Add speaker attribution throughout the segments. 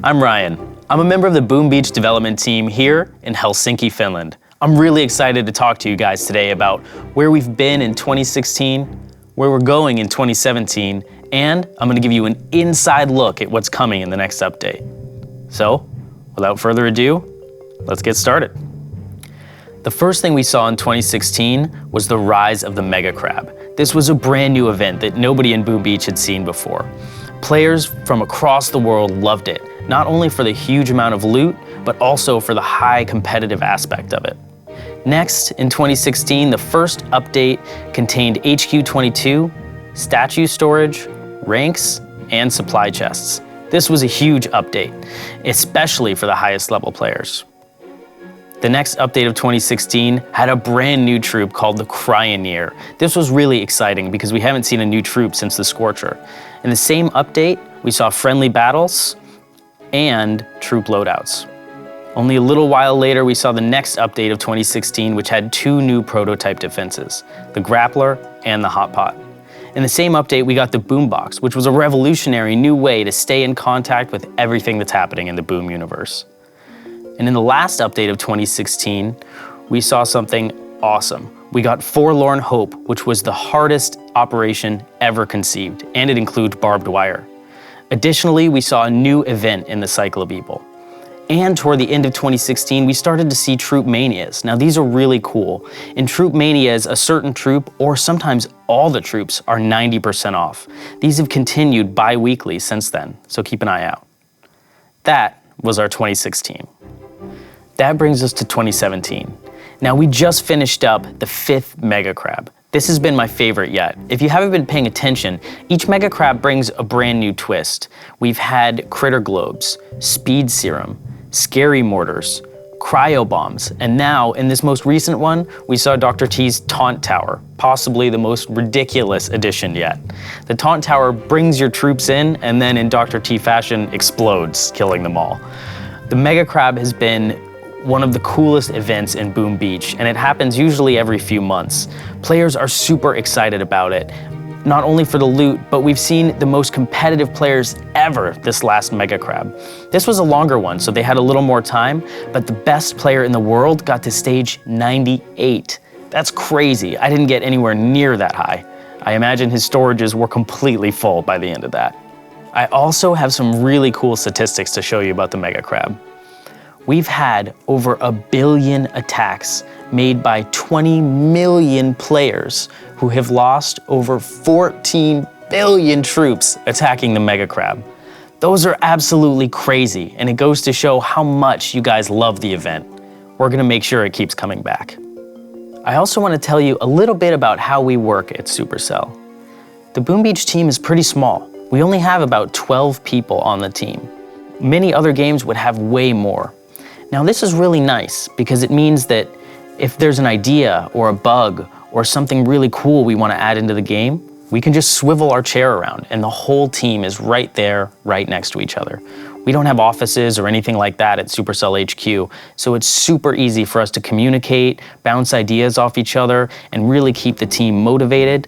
Speaker 1: I'm Ryan. I'm a member of the Boom Beach development team here in Helsinki, Finland. I'm really excited to talk to you guys today about where we've been in 2016, where we're going in 2017, and I'm going to give you an inside look at what's coming in the next update. So, without further ado, let's get started. The first thing we saw in 2016 was the rise of the Mega Crab. This was a brand new event that nobody in Boom Beach had seen before. Players from across the world loved it, not only for the huge amount of loot, but also for the high competitive aspect of it. Next, in 2016, the first update contained HQ 22, statue storage, ranks, and supply chests. This was a huge update, especially for the highest level players. The next update of 2016 had a brand new troop called the Cryoneer. This was really exciting because we haven't seen a new troop since the Scorcher. In the same update, we saw friendly battles and troop loadouts. Only a little while later, we saw the next update of 2016, which had two new prototype defenses, the Grappler and the Hot Pot. In the same update, we got the Boombox, which was a revolutionary new way to stay in contact with everything that's happening in the Boom universe. And in the last update of 2016, we saw something awesome. We got Forlorn Hope, which was the hardest operation ever conceived, and it includes barbed wire. Additionally, we saw a new event in the Cycle of Evil. And toward the end of 2016, we started to see Troop Manias. Now these are really cool. In Troop Manias, a certain troop, or sometimes all the troops, are 90% off. These have continued bi-weekly since then, so keep an eye out. That was our 2016. That brings us to 2017. Now we just finished up the 5th Mega Crab. This has been my favorite yet. If you haven't been paying attention, each Mega Crab brings a brand new twist. We've had Critter Globes, Speed Serum, Scary Mortars, Cryo Bombs, and now in this most recent one, we saw Dr. T's Taunt Tower, possibly the most ridiculous addition yet. The Taunt Tower brings your troops in and then in Dr. T fashion explodes, killing them all. The Mega Crab has been one of the coolest events in Boom Beach, and it happens usually every few months. Players are super excited about it, not only for the loot, but we've seen the most competitive players ever this last Mega Crab. This was a longer one, so they had a little more time, but the best player in the world got to stage 98. That's crazy. I didn't get anywhere near that high. I imagine his storages were completely full by the end of that. I also have some really cool statistics to show you about the Mega Crab. We've had over 1 billion attacks made by 20 million players who have lost over 14 billion troops attacking the Mega Crab. Those are absolutely crazy, and it goes to show how much you guys love the event. We're gonna make sure it keeps coming back. I also want to tell you a little bit about how we work at Supercell. The Boom Beach team is pretty small. We only have about 12 people on the team. Many other games would have way more. Now this is really nice because it means that if there's an idea or a bug or something really cool we want to add into the game, we can just swivel our chair around and the whole team is right there, right next to each other. We don't have offices or anything like that at Supercell HQ, so it's super easy for us to communicate, bounce ideas off each other, and really keep the team motivated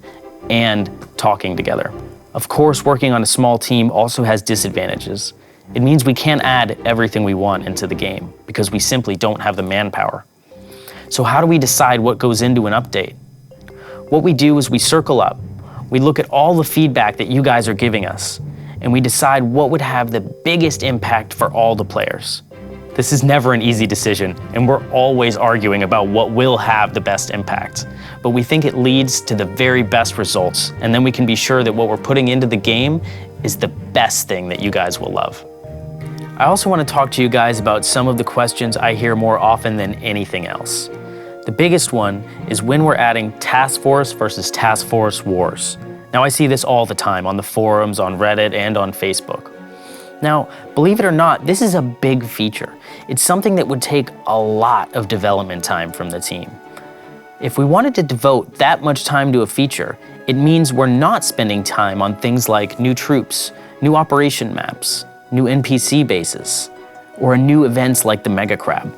Speaker 1: and talking together. Of course, working on a small team also has disadvantages. It means we can't add everything we want into the game because we simply don't have the manpower. So how do we decide what goes into an update? What we do is we circle up. We look at all the feedback that you guys are giving us, and we decide what would have the biggest impact for all the players. This is never an easy decision, and we're always arguing about what will have the best impact. But we think it leads to the very best results, and then we can be sure that what we're putting into the game is the best thing that you guys will love. I also want to talk to you guys about some of the questions I hear more often than anything else. The biggest one is when we're adding Task Force versus Task Force Wars. Now I see this all the time on the forums, on Reddit, and on Facebook. Now, believe it or not, this is a big feature. It's something that would take a lot of development time from the team. If we wanted to devote that much time to a feature, it means we're not spending time on things like new troops, new operation maps, new NPC bases, or new events like the Mega Crab.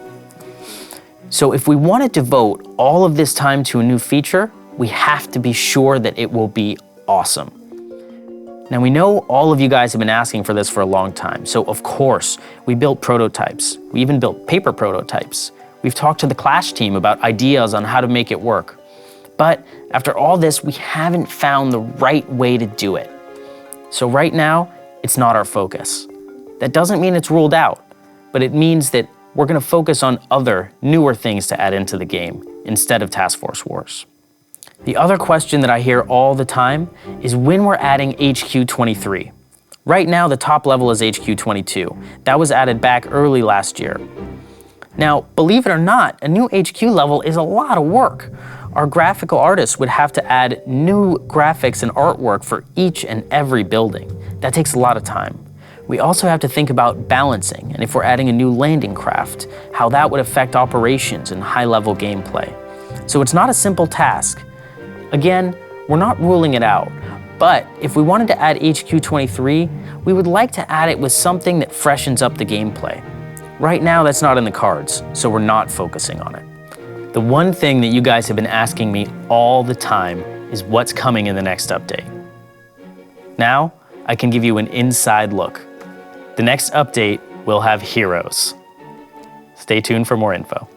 Speaker 1: So if we want to devote all of this time to a new feature, we have to be sure that it will be awesome. Now we know all of you guys have been asking for this for a long time, so of course, we built prototypes. We even built paper prototypes. We've talked to the Clash team about ideas on how to make it work. But after all this, we haven't found the right way to do it. So right now, it's not our focus. That doesn't mean it's ruled out, but it means that we're gonna focus on other, newer things to add into the game instead of Task Force Wars. The other question that I hear all the time is when we're adding HQ 23. Right now, the top level is HQ 22. That was added back early last year. Now, believe it or not, a new HQ level is a lot of work. Our graphical artists would have to add new graphics and artwork for each and every building. That takes a lot of time. We also have to think about balancing, and if we're adding a new landing craft, how that would affect operations and high-level gameplay. So it's not a simple task. Again, we're not ruling it out, but if we wanted to add HQ 23, we would like to add it with something that freshens up the gameplay. Right now, that's not in the cards, so we're not focusing on it. The one thing that you guys have been asking me all the time is what's coming in the next update. Now, I can give you an inside look. The next update will have heroes. Stay tuned for more info.